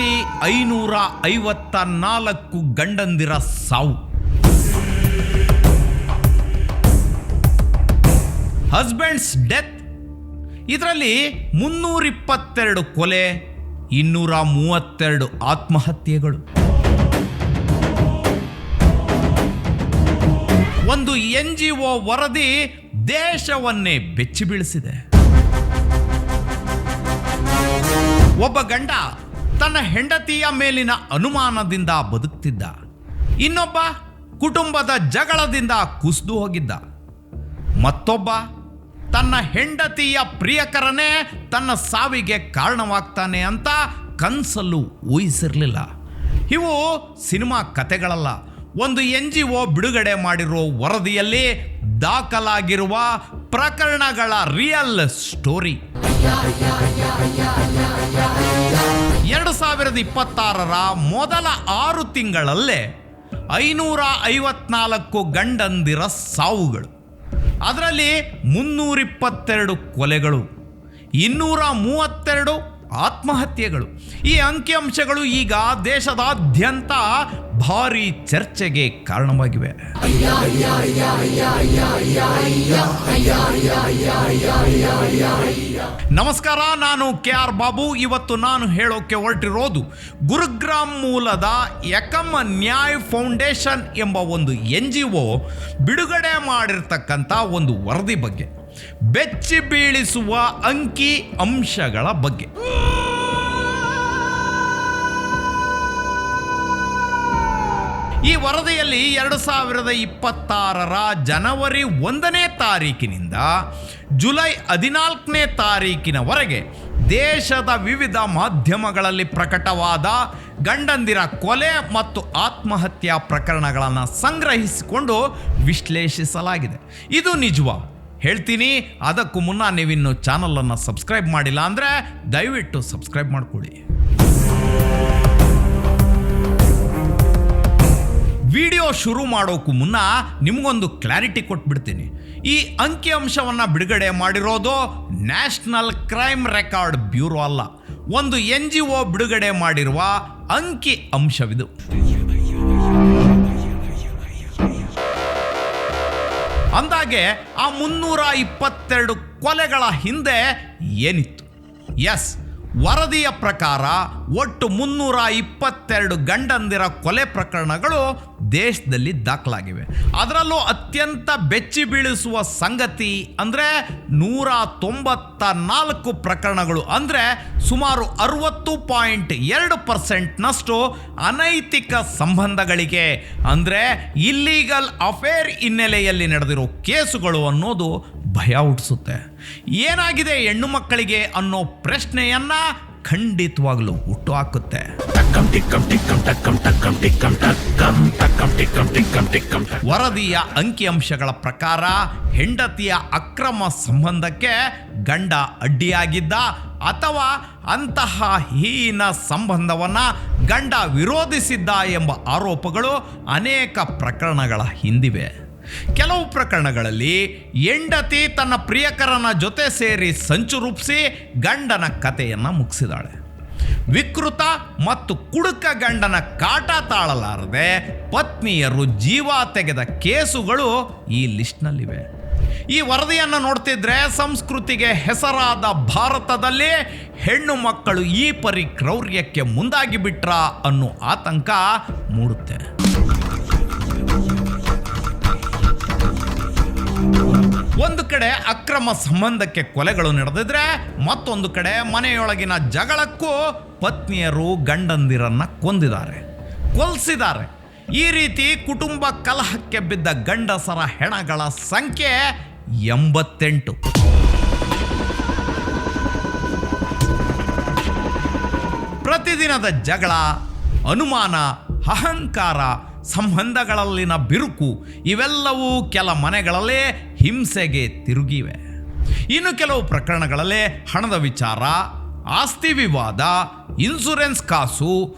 ಹೆಂಡತಿ 554 ಗಂಡಂದಿರ ಸಾವು. Husbands death. ಇದರಲ್ಲಿ 322 ಕೊಲೆ, 232 ಆತ್ಮಹತ್ಯೆಗಳು. ಒಂದು NGO ವರದಿ ದೇಶವನ್ನೇ ಬೆಚ್ಚಿ ಬೀಳಿಸಿದೆ. ಒಬ್ಬ ಗಂಡ ತನ್ನ ಹೆಂಡತಿಯ ಮೇಲಿನ ಅನುಮಾನದಿಂದ ಬದುಕ್ತಿದ್ದ. ಇನ್ನೊಬ್ಬ ಕುಟುಂಬದ ಜಗಳದಿಂದ ಕುಸಿದು ಹೋಗಿದ್ದ. ಮತ್ತೊಬ್ಬ ತನ್ನ ಹೆಂಡತಿಯ ಪ್ರಿಯಕರನೇ ತನ್ನ ಸಾವಿಗೆ ಕಾರಣವಾಗ್ತಾನೆ ಅಂತ ಕನಸಲ್ಲೂ ಊಹಿಸಿರಲಿಲ್ಲ. ಇವು ಸಿನಿಮಾ ಕಥೆಗಳಲ್ಲ, ಒಂದು NGO ಬಿಡುಗಡೆ ಮಾಡಿರೋ ವರದಿಯಲ್ಲಿ ದಾಖಲಾಗಿರುವ ಪ್ರಕರಣಗಳ ರಿಯಲ್ ಸ್ಟೋರಿ. 2026ರ ಮೊದಲ 6 ತಿಂಗಳಲ್ಲೇ 554 ಗಂಡಂದಿರ ಸಾವುಗಳು, ಅದರಲ್ಲಿ 322 ಕೊಲೆಗಳು, 232 ಆತ್ಮಹತ್ಯೆಗಳು. ಈ ಅಂಕಿಅಂಶಗಳು ಈಗ ದೇಶದಾದ್ಯಂತ ಭಾರಿ ಚರ್ಚೆಗೆ ಕಾರಣವಾಗಿವೆ. ನಮಸ್ಕಾರ, ನಾನು KR ಬಾಬು. ಇವತ್ತು ನಾನು ಹೇಳೋಕೆ ಹೊರಟಿರೋದು ಗುರುಗ್ರಾಮ್ ಮೂಲದ ಏಕಂ ನ್ಯಾಯ್ ಫೌಂಡೇಶನ್ ಎಂಬ ಒಂದು NGO ಬಿಡುಗಡೆ ಮಾಡಿರ್ತಕ್ಕಂಥ ಒಂದು ವರದಿ ಬಗ್ಗೆ, ಬೆಚ್ಚಿ ಬೀಳಿಸುವ ಅಂಕಿ ಅಂಶಗಳ ಬಗ್ಗೆ. ಈ ವರದಿಯಲ್ಲಿ 2026ರ ಜನವರಿ 1ನೇ ತಾರೀಕಿನಿಂದ ಜುಲೈ 14ನೇ ತಾರೀಕಿನವರೆಗೆ ದೇಶದ ವಿವಿಧ ಮಾಧ್ಯಮಗಳಲ್ಲಿ ಪ್ರಕಟವಾದ ಗಂಡಂದಿರ ಕೊಲೆ ಮತ್ತು ಆತ್ಮಹತ್ಯಾ ಪ್ರಕರಣಗಳನ್ನು ಸಂಗ್ರಹಿಸಿಕೊಂಡು ವಿಶ್ಲೇಷಿಸಲಾಗಿದೆ. ಇದು ನಿಜವಾ? ಹೇಳ್ತೀನಿ. ಅದಕ್ಕೂ ಮುನ್ನ ನೀವಿನ್ನು ಚಾನಲನ್ನು ಸಬ್ಸ್ಕ್ರೈಬ್ ಮಾಡಿಲ್ಲ ಅಂದರೆ ದಯವಿಟ್ಟು ಸಬ್ಸ್ಕ್ರೈಬ್ ಮಾಡ್ಕೊಳ್ಳಿ. ವಿಡಿಯೋ ಶುರು ಮಾಡೋಕ್ಕೂ ಮುನ್ನ ನಿಮಗೊಂದು ಕ್ಲಾರಿಟಿ ಕೊಟ್ಬಿಡ್ತೀನಿ. ಈ ಅಂಕಿಅಂಶವನ್ನು ಬಿಡುಗಡೆ ಮಾಡಿರೋದು ನ್ಯಾಷನಲ್ ಕ್ರೈಮ್ ರೆಕಾರ್ಡ್ ಬ್ಯೂರೋ ಅಲ್ಲ, ಒಂದು NGO ಬಿಡುಗಡೆ ಮಾಡಿರುವ ಅಂಕಿ ಅಂಶವಿದು. ಅಂದಾಗೆ ಆ 322 ಕೊಲೆಗಳ ಹಿಂದೆ ಏನಿತ್ತು? ಎಸ್, ವರದಿಯ ಪ್ರಕಾರ ಒಟ್ಟು 322 ಗಂಡಂದಿರ ಕೊಲೆ ಪ್ರಕರಣಗಳು ದೇಶದಲ್ಲಿ ದಾಖಲಾಗಿವೆ. ಅದರಲ್ಲೂ ಅತ್ಯಂತ ಬೆಚ್ಚಿ ಬೀಳಿಸುವ ಸಂಗತಿ ಅಂದರೆ 194 ಪ್ರಕರಣಗಳು, ಅಂದರೆ ಸುಮಾರು 60.2%ನಷ್ಟು ಅನೈತಿಕ ಸಂಬಂಧಗಳಿಗೆ, ಅಂದರೆ ಇಲ್ಲೀಗಲ್ ಅಫೇರ್ ಹಿನ್ನೆಲೆಯಲ್ಲಿ ನಡೆದಿರೋ ಕೇಸುಗಳು ಅನ್ನೋದು ಭಯ ಹುಟ್ಟಿಸುತ್ತೆ. ಏನಾಗಿದೆ ಹೆಣ್ಣು ಮಕ್ಕಳಿಗೆ ಅನ್ನೋ ಪ್ರಶ್ನೆಯನ್ನ ಖಂಡಿತವಾಗ್ಲೂ ಹುಟ್ಟು ಹಾಕುತ್ತೆ. ವರದಿಯ ಅಂಕಿಅಂಶಗಳ ಪ್ರಕಾರ ಹೆಂಡತಿಯ ಅಕ್ರಮ ಸಂಬಂಧಕ್ಕೆ ಗಂಡ ಅಡ್ಡಿಯಾಗಿದ್ದ ಅಥವಾ ಅಂತಹ ಹೀನ ಸಂಬಂಧವನ್ನ ಗಂಡ ವಿರೋಧಿಸಿದ್ದ ಎಂಬ ಆರೋಪಗಳು ಅನೇಕ ಪ್ರಕರಣಗಳ ಹಿಂದಿವೆ. ಕೆಲವು ಪ್ರಕರಣಗಳಲ್ಲಿ ಹೆಂಡತಿ ತನ್ನ ಪ್ರಿಯಕರನ ಜೊತೆ ಸೇರಿ ಸಂಚು ರೂಪಿಸಿ ಗಂಡನ ಕಥೆಯನ್ನು ಮುಗಿಸಿದಾಳೆ. ವಿಕೃತ ಮತ್ತು ಕುಡುಕ ಗಂಡನ ಕಾಟ ತಾಳಲಾರದೆ ಪತ್ನಿಯರು ಜೀವ ತೆಗೆದ ಕೇಸುಗಳು ಈ ಲಿಸ್ಟ್ನಲ್ಲಿವೆ. ಈ ವರದಿಯನ್ನು ನೋಡ್ತಿದ್ರೆ ಸಂಸ್ಕೃತಿಗೆ ಹೆಸರಾದ ಭಾರತದಲ್ಲಿ ಹೆಣ್ಣು ಮಕ್ಕಳು ಈ ಪರಿ ಕ್ರೌರ್ಯಕ್ಕೆ ಮುಂದಾಗಿ ಬಿಟ್ರಾ ಅನ್ನೋ ಆತಂಕ ಮೂಡುತ್ತೆ. ಒಂದು ಕಡೆ ಅಕ್ರಮ ಸಂಬಂಧಕ್ಕೆ ಕೊಲೆಗಳು ನಡೆದಿದ್ರೆ, ಮತ್ತೊಂದು ಕಡೆ ಮನೆಯೊಳಗಿನ ಜಗಳಕ್ಕೂ ಪತ್ನಿಯರು ಗಂಡಂದಿರನ್ನ ಕೊಲ್ಸಿದ್ದಾರೆ. ಈ ರೀತಿ ಕುಟುಂಬ ಕಲಹಕ್ಕೆ ಬಿದ್ದ ಗಂಡಸರ ಹೆಣಗಳ ಸಂಖ್ಯೆ 88. ಪ್ರತಿದಿನದ ಜಗಳ, ಅನುಮಾನ, ಅಹಂಕಾರ, ಸಂಬಂಧಗಳಲ್ಲಿನ ಬಿರುಕು ಇವೆಲ್ಲವೂ ಕೆಲ ಮನೆಗಳಲ್ಲೇ ಹಿಂಸೆಗೆ ತಿರುಗಿವೆ. ಇನ್ನು ಕೆಲವು ಪ್ರಕರಣಗಳಲ್ಲೇ ಹಣದ ವಿಚಾರ, ಆಸ್ತಿ ವಿವಾದ, ಇನ್ಶೂರೆನ್ಸ್ ಕಾಸು,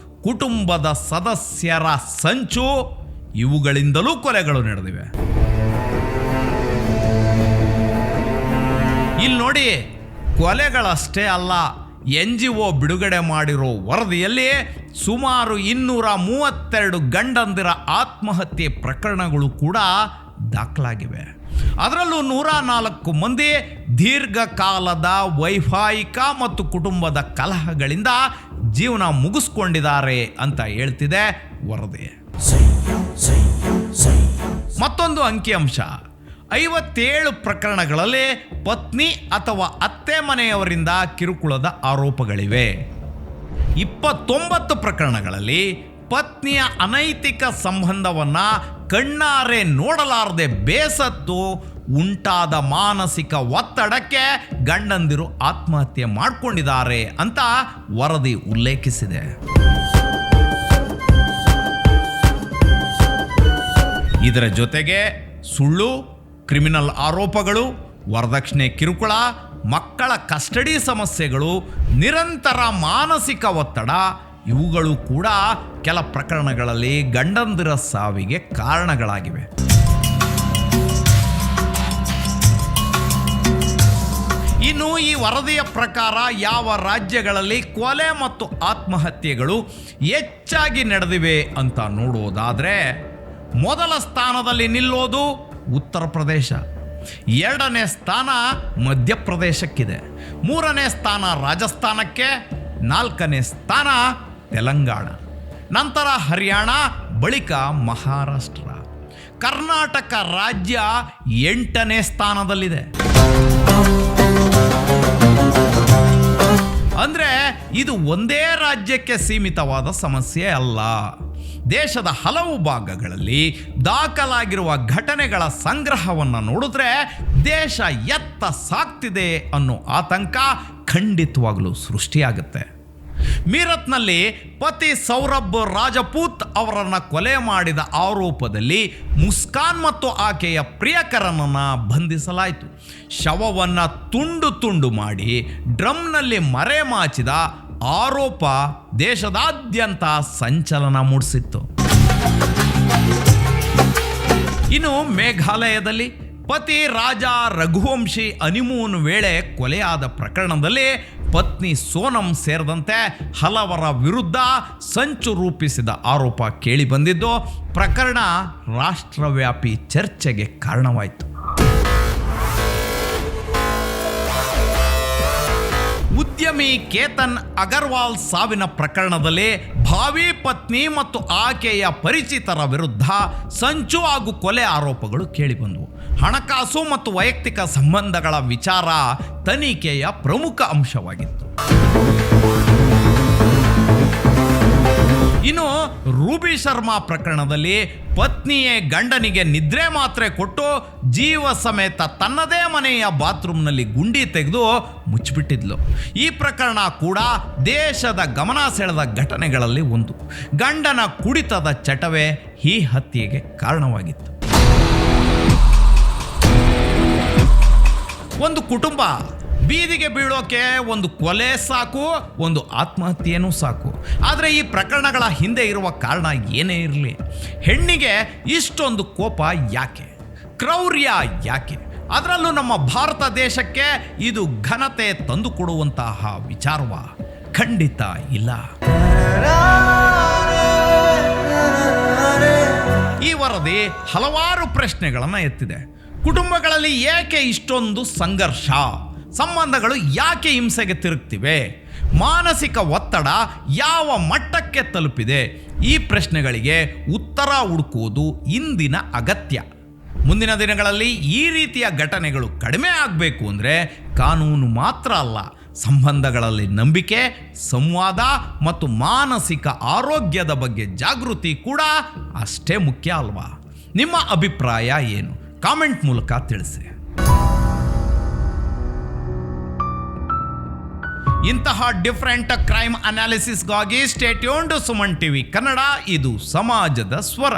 ಕುಟುಂಬದ ಸದಸ್ಯರ ಸಂಚು ಇವುಗಳಿಂದಲೂ ಕೊಲೆಗಳು ನಡೆದಿವೆ. ಇಲ್ಲಿ ನೋಡಿ, ಕೊಲೆಗಳಷ್ಟೇ ಅಲ್ಲ, NGO ಬಿಡುಗಡೆ ಮಾಡಿರೋ ವರದಿಯಲ್ಲಿ ಸುಮಾರು 232 ಗಂಡಂದಿರ ಆತ್ಮಹತ್ಯೆ ಪ್ರಕರಣಗಳು ಕೂಡ ದಾಖಲಾಗಿವೆ. ಅದರಲ್ಲೂ 104 ಮಂದಿ ದೀರ್ಘಕಾಲದ ವೈವಾಹಿಕ ಮತ್ತು ಕುಟುಂಬದ ಕಲಹಗಳಿಂದ ಜೀವನ ಮುಗಿಸ್ಕೊಂಡಿದ್ದಾರೆ ಅಂತ ಹೇಳ್ತಿದೆ ವರದಿ. ಮತ್ತೊಂದು ಅಂಕಿಅಂಶ, 57 ಪ್ರಕರಣಗಳಲ್ಲಿ ಪತ್ನಿ ಅಥವಾ ಅತ್ತೆ ಮನೆಯವರಿಂದ ಕಿರುಕುಳದ ಆರೋಪಗಳಿವೆ. 29 ಪ್ರಕರಣಗಳಲ್ಲಿ ಪತ್ನಿಯ ಅನೈತಿಕ ಸಂಬಂಧವನ್ನು ಕಣ್ಣಾರೆ ನೋಡಲಾರದೆ ಬೇಸತ್ತು ಉಂಟಾದ ಮಾನಸಿಕ ಒತ್ತಡಕ್ಕೆ ಗಂಡಂದಿರು ಆತ್ಮಹತ್ಯೆ ಮಾಡಿಕೊಂಡಿದ್ದಾರೆ ಅಂತ ವರದಿ ಉಲ್ಲೇಖಿಸಿದೆ. ಇದರ ಜೊತೆಗೆ ಸುಳ್ಳು, ಕ್ರಿಮಿನಲ್ ಆರೋಪಗಳು, ವರದಕ್ಷಿಣೆ ಕಿರುಕುಳ, ಮಕ್ಕಳ ಕಸ್ಟಡಿ ಸಮಸ್ಯೆಗಳು, ನಿರಂತರ ಮಾನಸಿಕ ಒತ್ತಡ ಇವುಗಳು ಕೂಡ ಕೆಲ ಪ್ರಕರಣಗಳಲ್ಲಿ ಗಂಡಂದಿರ ಸಾವಿಗೆ ಕಾರಣಗಳಾಗಿವೆ. ಇನ್ನು ಈ ವರದಿಯ ಪ್ರಕಾರ ಯಾವ ರಾಜ್ಯಗಳಲ್ಲಿ ಕೊಲೆ ಮತ್ತು ಆತ್ಮಹತ್ಯೆಗಳು ಹೆಚ್ಚಾಗಿ ನಡೆದಿವೆ ಅಂತ ನೋಡೋದಾದರೆ ಮೊದಲ ಸ್ಥಾನದಲ್ಲಿ ನಿಲ್ಲೋದು ಉತ್ತರ ಪ್ರದೇಶ, 2ನೇ ಸ್ಥಾನ ಮಧ್ಯಪ್ರದೇಶಕ್ಕಿದೆ, 3ನೇ ಸ್ಥಾನ ರಾಜಸ್ಥಾನಕ್ಕೆ, 4ನೇ ಸ್ಥಾನ ತೆಲಂಗಾಣ, ನಂತರ ಹರಿಯಾಣ, ಬಳಿಕ ಮಹಾರಾಷ್ಟ್ರ. ಕರ್ನಾಟಕ ರಾಜ್ಯ 8ನೇ ಸ್ಥಾನದಲ್ಲಿದೆ. ಅಂದರೆ ಇದು ಒಂದೇ ರಾಜ್ಯಕ್ಕೆ ಸೀಮಿತವಾದ ಸಮಸ್ಯೆ ಅಲ್ಲ. ದೇಶದ ಹಲವು ಭಾಗಗಳಲ್ಲಿ ದಾಖಲಾಗಿರುವ ಘಟನೆಗಳ ಸಂಗ್ರಹವನ್ನು ನೋಡಿದ್ರೆ ದೇಶ ಎತ್ತ ಸಾಗ್ತಿದೆ ಅನ್ನೋ ಆತಂಕ ಖಂಡಿತವಾಗಲೂ ಸೃಷ್ಟಿಯಾಗುತ್ತೆ. ಮೀರತ್ನಲ್ಲಿ ಪತಿ ಸೌರಭ್ ರಾಜಪೂತ್ ಅವರನ್ನು ಕೊಲೆ ಮಾಡಿದ ಆರೋಪದಲ್ಲಿ ಮುಸ್ಕಾನ್ ಮತ್ತು ಆಕೆಯ ಪ್ರಿಯಕರನನ್ನು ಬಂಧಿಸಲಾಯಿತು. ಶವವನ್ನು ತುಂಡು ತುಂಡು ಮಾಡಿ ಡ್ರಮ್ನಲ್ಲಿ ಮರೆಮಾಚಿದ ಆರೋಪ ದೇಶದಾದ್ಯಂತ ಸಂಚಲನ ಮೂಡಿಸಿತ್ತು. ಇನ್ನು ಮೇಘಾಲಯದಲ್ಲಿ ಪತಿ ರಾಜ ರಘುವಂಶಿ ಹನಿಮೂನ್ ವೇಳೆ ಕೊಲೆಯಾದ ಪ್ರಕರಣದಲ್ಲಿ ಪತ್ನಿ ಸೋನಂ ಸೇರಿದಂತೆ ಹಲವರ ವಿರುದ್ಧ ಸಂಚು ರೂಪಿಸಿದ ಆರೋಪ ಕೇಳಿಬಂದಿದ್ದು ಪ್ರಕರಣ ರಾಷ್ಟ್ರವ್ಯಾಪಿ ಚರ್ಚೆಗೆ ಕಾರಣವಾಯಿತು. ಉದ್ಯಮಿ ಕೇತನ್ ಅಗರ್ವಾಲ್ ಸಾವಿನ ಪ್ರಕರಣದಲ್ಲಿ ಭಾವಿ ಪತ್ನಿ ಮತ್ತು ಆಕೆಯ ಪರಿಚಿತರ ವಿರುದ್ಧ ಸಂಚು ಹಾಗೂ ಕೊಲೆ ಆರೋಪಗಳು ಕೇಳಿಬಂದವು. ಹಣಕಾಸು ಮತ್ತು ವೈಯಕ್ತಿಕ ಸಂಬಂಧಗಳ ವಿಚಾರ ತನಿಖೆಯ ಪ್ರಮುಖ ಅಂಶವಾಗಿತ್ತು. ಇನ್ನು ರೂಬಿ ಶರ್ಮಾ ಪ್ರಕರಣದಲ್ಲಿ ಪತ್ನಿಯೇ ಗಂಡನಿಗೆ ನಿದ್ರೆ ಮಾತ್ರೆ ಕೊಟ್ಟು ಜೀವ ಸಮೇತ ತನ್ನದೇ ಮನೆಯ ಬಾತ್ರೂಮ್ನಲ್ಲಿ ಗುಂಡಿ ತೆಗೆದು ಮುಚ್ಚಿಬಿಟ್ಟಿದ್ಲು. ಈ ಪ್ರಕರಣ ಕೂಡ ದೇಶದ ಗಮನ ಸೆಳೆದ ಘಟನೆಗಳಲ್ಲಿ ಒಂದು. ಗಂಡನ ಕುಡಿತದ ಚಟವೇ ಈ ಹತ್ಯೆಗೆ ಕಾರಣವಾಗಿತ್ತು. ಒಂದು ಕುಟುಂಬ ಬೀದಿಗೆ ಬೀಳೋಕೆ ಒಂದು ಕೊಲೆ ಸಾಕು, ಒಂದು ಆತ್ಮಹತ್ಯೆನೂ ಸಾಕು. ಆದರೆ ಈ ಪ್ರಕರಣಗಳ ಹಿಂದೆ ಇರುವ ಕಾರಣ ಏನೇ ಇರಲಿ, ಹೆಣ್ಣಿಗೆ ಇಷ್ಟೊಂದು ಕೋಪ ಯಾಕೆ, ಕ್ರೌರ್ಯ ಯಾಕೆ? ಅದರಲ್ಲೂ ನಮ್ಮ ಭಾರತ ದೇಶಕ್ಕೆ ಇದು ಘನತೆ ತಂದುಕೊಡುವಂತಹ ವಿಚಾರವಾ? ಖಂಡಿತ ಇಲ್ಲ. ಈ ವರದಿ ಹಲವಾರು ಪ್ರಶ್ನೆಗಳನ್ನು ಎತ್ತಿದೆ. ಕುಟುಂಬಗಳಲ್ಲಿ ಏಕೆ ಇಷ್ಟೊಂದು ಸಂಘರ್ಷ? ಸಂಬಂಧಗಳು ಯಾಕೆ ಹಿಂಸೆಗೆ ತಿರುಗ್ತಿವೆ? ಮಾನಸಿಕ ಒತ್ತಡ ಯಾವ ಮಟ್ಟಕ್ಕೆ ತಲುಪಿದೆ? ಈ ಪ್ರಶ್ನೆಗಳಿಗೆ ಉತ್ತರ ಹುಡುಕುವುದು ಇಂದಿನ ಅಗತ್ಯ. ಮುಂದಿನ ದಿನಗಳಲ್ಲಿ ಈ ರೀತಿಯ ಘಟನೆಗಳು ಕಡಿಮೆ ಆಗಬೇಕು ಅಂದರೆ ಕಾನೂನು ಮಾತ್ರ ಅಲ್ಲ, ಸಂಬಂಧಗಳಲ್ಲಿ ನಂಬಿಕೆ, ಸಂವಾದ ಮತ್ತು ಮಾನಸಿಕ ಆರೋಗ್ಯದ ಬಗ್ಗೆ ಜಾಗೃತಿ ಕೂಡ ಅಷ್ಟೇ ಮುಖ್ಯ ಅಲ್ವಾ? ನಿಮ್ಮ ಅಭಿಪ್ರಾಯ ಏನು? ಕಾಮೆಂಟ್ ಮೂಲಕ ತಿಳಿಸಿ. ಇಂತಹ ಡಿಫರೆಂಟ್ ಕ್ರೈಮ್ ಅನಾಲಿಸಿಸ್ಗಾಗಿ stay tuned Suman TV Kannada. ಇದು ಸಮಾಜದ ಸ್ವರ.